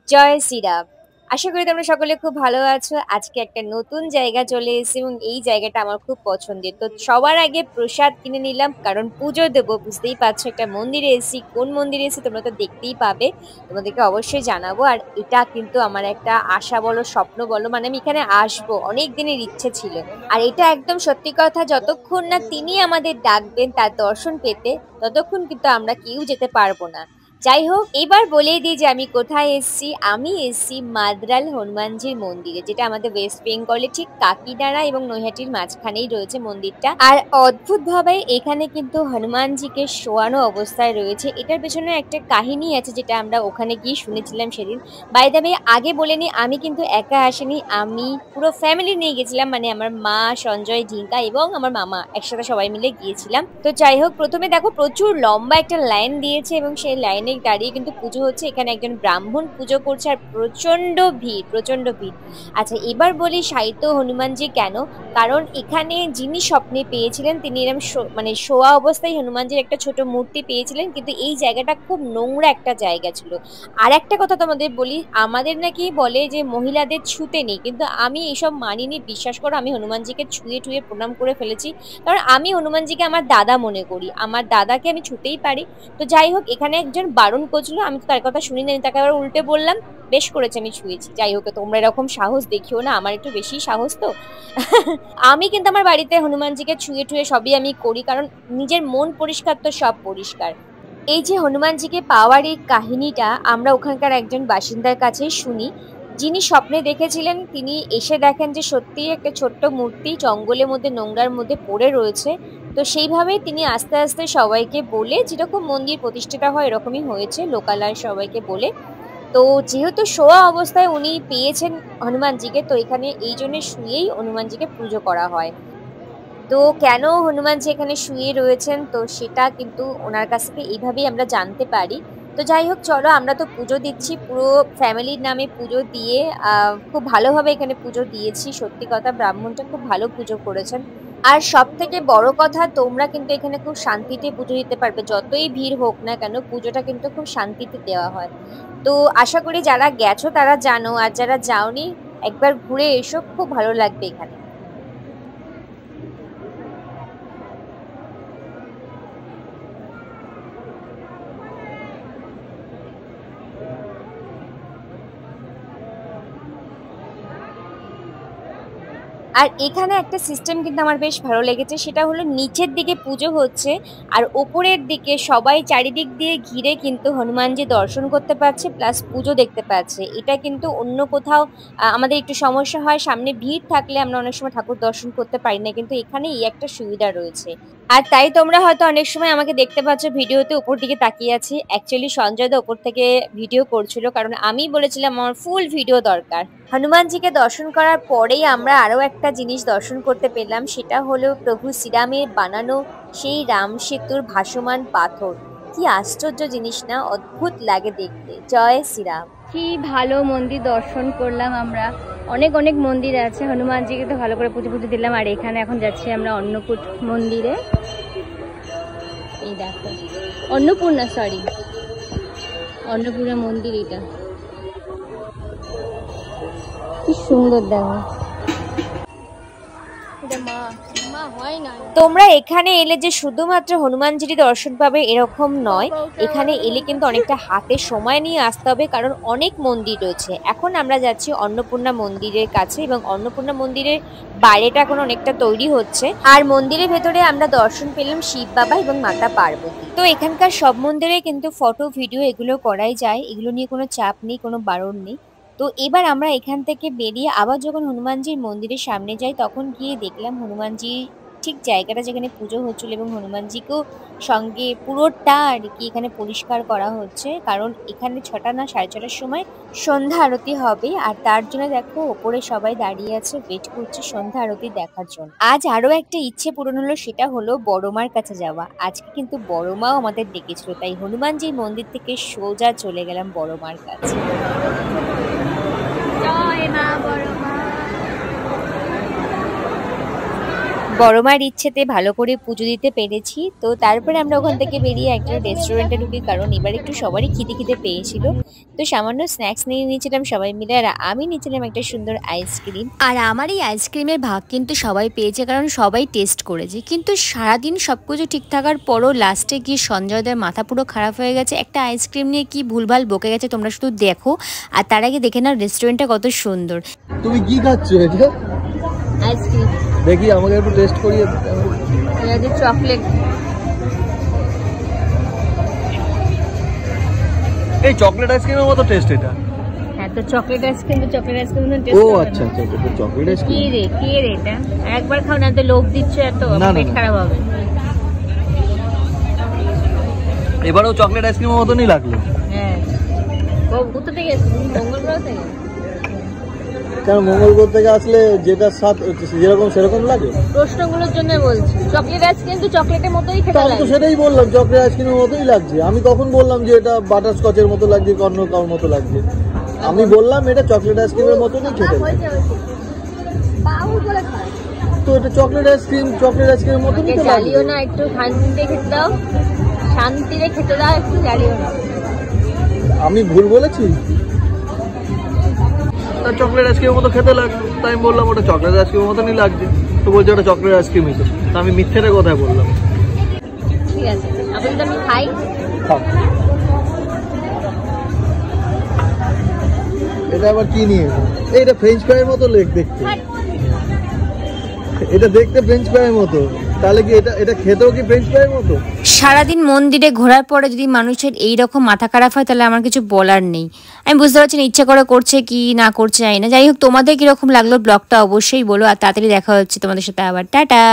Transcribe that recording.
জয় শ্রীরাম। আশা করি তোমরা সকলে খুব ভালো আছো। আজকে একটা নতুন জায়গা চলে এসেছি এবং এই জায়গাটা আমার খুব পছন্দের। তো সবার আগে প্রসাদ কিনে নিলাম, কারণ পুজো দেবো। বুঝতেই পারছো একটা মন্দিরে এসেছি। কোন মন্দিরে এসেছি তোমরা তো দেখতেই পাবে, তোমাদেরকে অবশ্যই জানাবো। আর এটা কিন্তু আমার একটা আশা বলো, স্বপ্ন বলো, মানে আমি এখানে আসবো, অনেক দিনের ইচ্ছে ছিল। আর এটা একদম সত্যি কথা, যতক্ষণ না তিনি আমাদের ডাকবেন তার দর্শন পেতে, ততক্ষণ কিন্তু আমরা কেউ যেতে পারবো না। যাই হোক, এবার বলেই দিই যে আমি কোথায় এসেছি। আমি এসেছি মাদ্রাল হনুমানজির মন্দিরে, যেটা আমাদের ওয়েস্ট বেঙ্গলে ঠিক কাকিনাড়া এবং নৈহাটির মাঝখানেই রয়েছে মন্দিরটা। আর অদ্ভুত ভাবে এখানে কিন্তু হনুমানজিকে শোয়ানো অবস্থায় রয়েছে। এটার পেছনে একটা কাহিনী আছে, যেটা আমরা ওখানে গিয়ে শুনেছিলাম সেদিন। বাই দ্য ওয়ে, আগে বলে নি, আমি কিন্তু একা আসিনি, আমি পুরো ফ্যামিলি নিয়ে গেছিলাম। মানে আমার মা, সঞ্জয়, ঢিঙ্কা এবং আমার মামা একসাথে সবাই মিলে গিয়েছিলাম। তো যাই হোক, প্রথমে দেখো প্রচুর লম্বা একটা লাইন দিয়েছে এবং সেই লাইনে দাঁড়িয়ে কিন্তু পুজো হচ্ছে। এখানে একজন ব্রাহ্মণ পুজো করছে আর প্রচন্ড ভিড়, প্রচন্ড ভিড়। আচ্ছা, এবার বলি সাহিত্য হনুমানজি কেন। কারণ এখানে যিনি স্বপ্নে পেয়েছিলেন, তিনি এরকম মানে শোয়া অবস্থায় হনুমানজির একটা ছোট মূর্তি পেয়েছিলেন, কিন্তু এই জায়গাটা খুব নোংরা একটা জায়গা ছিল। আর একটা কথা তোমাদের বলি, আমাদের নাকি বলে যে মহিলাদের ছুতে নেই, কিন্তু আমি এইসব মানিনি। বিশ্বাস করো, আমি হনুমানজিকে ছুঁয়ে টুয়ে প্রণাম করে ফেলেছি। কারণ আমি হনুমানজিকে আমার দাদা মনে করি, আমার দাদাকে আমি ছুতেই পারি। তো যাই হোক, এখানে একজন বারণ করছিল, আমি তো তার কথা শুনি না, তাকে আবার উল্টে বললাম। বেশ করেছে, আমি ছুঁয়েছি। যাই হোক, তোমরা এরকম সাহস দেখিও না, আমার একটু বেশি সাহস তো। আমি কিন্তু আমার বাড়িতে হনুমানজিকে ছুঁয়ে টুয়ে সবই আমি করি, কারণ নিজের মন পরিষ্কার তো সব পরিষ্কার। এই যে হনুমানজিকে পাওয়ার এই কাহিনীটা আমরা ওখানকার একজন বাসিন্দার কাছেই শুনি, যিনি স্বপ্নে দেখেছিলেন। তিনি এসে দেখেন যে সত্যিই একটা ছোট্ট মূর্তি জঙ্গলের মধ্যে, নোংরার মধ্যে পড়ে রয়েছে। তো সেইভাবেই তিনি আস্তে আস্তে সবাইকে বলে, যেরকম মন্দির প্রতিষ্ঠাটা হয় এরকমই হয়েছে, লোকালয় সবাইকে বলে। তো যেহেতু শোয়া অবস্থায় উনি পেয়েছেন হনুমানজিকে, তো এখানে এই জন্য শুয়েই হনুমানজিকে পুজো করা হয়। তো কেন হনুমানজি এখানে শুয়ে রয়েছেন, তো সেটা কিন্তু ওনার কাছ থেকে এইভাবেই আমরা জানতে পারি। তো যাই হোক, চলো, আমরা তো পুজো দিচ্ছি, পুরো ফ্যামিলির নামে পুজো দিয়ে খুব ভালোভাবে এখানে পুজো দিয়েছি। সত্যি কথা, ব্রাহ্মণটা খুব ভালো পুজো করেছেন। আর সব থেকে বড় কথা, তোমরা কিন্তু এখানে খুব শান্তিতে পুজো দিতে পারবে। যতই ভিড় হোক না কেন, পুজোটা কিন্তু খুব শান্তিতে দেওয়া হয়। তো আশা করি যারা গেছো তারা জানো, আর যারা যাওনি একবার ঘুরে এসো, খুব ভালো লাগবে এখানে। আর এখানে একটা সিস্টেম কিন্তু আমার বেশ ভালো লেগেছে, সেটা হলো নিচের দিকে পুজো হচ্ছে আর ওপরের দিকে সবাই চারিদিক দিয়ে ঘিরে কিন্তু হনুমানজি দর্শন করতে পারছে, প্লাস পুজো দেখতে পাচ্ছে। এটা কিন্তু অন্য কোথাও আমাদের একটু সমস্যা হয়, সামনে ভিড় থাকলে আমরা অনেক সময় ঠাকুর দর্শন করতে পারি না, কিন্তু এখানে এই একটা সুবিধা রয়েছে। আর তাই তোমরা হয়তো অনেক সময় আমাকে দেখতে পাচ্ছ ভিডিওতে উপর দিকে তাকিয়ে আছি। অ্যাকচুয়ালি সঞ্জয় দা উপর থেকে ভিডিও করছিল, কারণ আমি বলেছিলাম আমার ফুল ভিডিও দরকার। হনুমানজিকে দর্শন করার পরেই আমরা আরো একটা জিনিস দর্শন করতে পেলাম, সেটা হলো প্রভু শ্রীরামের বানানো সেই রাম সেতুর ভাসমান পাথর। কি আশ্চর্য জিনিস না, অদ্ভুত লাগে দেখতে। জয় শ্রীরাম। কি ভালো মন্দির দর্শন করলাম আমরা। অনেক অনেক মন্দির আছে, হনুমানজিকে তো ভালো করে পুজো পুজো দিলাম। আর এখানে এখন যাচ্ছি আমরা অন্নকূট মন্দিরে। এই দেখো, অন্নপূর্ণা, সরি, অন্নপূর্ণা মন্দির। এটা কি সুন্দর, দেখো। এটা মা মা হয় না। তোমরা এখানে এলে যে শুধুমাত্র হনুমানজিরই দর্শন পাবে এরকম নয়, এখানে এলে কিন্তু অনেকটা হাতে সময় নিয়ে আসতে হবে, কারণ অনেক মন্দির রয়েছে। এখন আমরা যাচ্ছি অন্নপূর্ণা মন্দিরের কাছে, এবং অন্নপূর্ণা মন্দিরের বাইরেটা এখন অনেকটা তৈরি হচ্ছে। আর মন্দিরের ভেতরে আমরা দর্শন পেলাম শিব বাবা এবং মাতা পার্বতী। তো এখানকার সব মন্দিরে কিন্তু ফটো ভিডিও এগুলো করাই যায়, এগুলো নিয়ে কোনো চাপ নেই, কোনো বারণ নেই। তো এবার আমরা এখান থেকে বেরিয়ে আবার যখন হনুমানজির মন্দিরের সামনে যাই, তখন গিয়ে দেখলাম হনুমানজি ঠিক জায়গাটা যেখানে পুজো হচ্ছিল, এবং হনুমানজিকেও সঙ্গে পুরোটা আর কি এখানে পরিষ্কার করা হচ্ছে, কারণ এখানে 6টা না 6:30টার সময় সন্ধ্যা আরতি হবে। আর তার জন্য দেখো ওপরে সবাই দাঁড়িয়ে আছে, ওয়েট করছে সন্ধ্যা আরতি দেখার জন্য। আজ আরো একটা ইচ্ছে পূরণ হলো, সেটা হলো বড়মার কাছে যাওয়া। আজকে কিন্তু বড়মাও আমাদের ডেকেছিল, তাই হনুমানজির মন্দির থেকে সোজা চলে গেলাম বড়মার কাছে। জয় মা বড় মা। বড় মার ইচ্ছেতে ভালো করে পুজো দিতে পেরেছি। তো তারপরে আমরা ওখান থেকে বেরিয়ে একটা রেস্টুরেন্টে ঢুকি, কারণ এবার একটু সবারই খিদে খিদে পেয়েছিল। তো সামান্য স্ন্যাক্স নিয়ে নিয়েছিলাম সবাই মিলে, আর আমি নিয়েছিলাম একটা সুন্দর আইসক্রিম। আর আমার এই আইসক্রিমের ভাগ কিন্তু সবাই পেয়েছে, কারণ সবাই টেস্ট করেছে। কিন্তু সারাদিন সব কিছু ঠিক থাকার পরও লাস্টে গিয়ে সঞ্জয়দের মাথা পুরো খারাপ হয়ে গেছে, একটা আইসক্রিম নিয়ে কি ভুলভাল বকে গেছে। তোমরা শুধু দেখো, আর তার আগে দেখে নাও রেস্টুরেন্টটা কত সুন্দর। তুমি কি খাচ্ছ এটা? আইসক্রিম দেখি আমাকে একটু টেস্ট করিয়ে। চকলেট। এই চকলেট আইসক্রিমের মতো টেস্ট এটা। হ্যাঁ, তো চকলেট আইসক্রিম তো চকলেট আইসক্রিম ও আচ্ছা আচ্ছা, এটা চকলেট আইসক্রিম। কি রে এটা? একবার খাও না, তো লোভ দিচ্ছ এত, পেট খারাপ হবে। এবারেও চকলেট আইসক্রিমের মতনই লাগলো। হ্যাঁ, কোথা থেকে এসেছিস? মঙ্গল গ্রহ থেকে? কেন মঙ্গল গ্রহ থেকে আসলে যেটা স্বাদ যেরকম সেরকম লাগে? প্রশ্নগুলোর জন্য বলছি। চকলেট আইসক্রিম তো চকলেটের মতোই খেতে আমি লাগে। তো সেটাই বললাম, চকলেট আইসক্রিমের মতোই লাগছে। আমি কখন বললাম যে এটা বাটার স্কচের মতো লাগছে, কর্ন কাউর মতো লাগছে? আমি বললাম এটা চকলেট আইসক্রিমের মতনই খেতে লাগে। তো এটা চকলেট আইসক্রিমের মতনই তো লাগে। জ্বালিও না, একটু শান্তিতে খেতে দাও, শান্তিতে খেতে দাও, একটু জ্বালিও না। আমি ভুল বলেছি? চকলেট আইসক্রিমের মতো খেতে লাগলো, তাই আমি বললাম ওটা চকলেট আইসক্রিমের মতনই লাগছে। তো বলছে ওটা চকলেট আইসক্রিমই তো। আমি মিথ্যেটা কথাই বললাম। ঠিক আছে, আপাতত আমি খাই। এটা আবার কি নিয়ে? এটা ফ্রেঞ্চ ফ্রাইয়ের মতো দেখতে। এটা দেখতে ফ্রেঞ্চ ফ্রাইয়ের মতো, তাহলে কি এটা খেতেও কি ফ্রেঞ্চ ফ্রাইয়ের মতো? সারাদিন মন্দিরে ঘোরার পরে যদি মানুষের এইরকম মাথা খারাপ হয়, তাহলে আমার কিছু বলার নেই। আমি বুঝতে পারছি না ইচ্ছা করে করছে কি না করছে জানি না। যাই হোক, তোমাদের কিরকম লাগলো ব্লগটা অবশ্যই বলো, আর তাড়াতাড়ি দেখা হচ্ছে তোমাদের সাথে আবার। টাটা।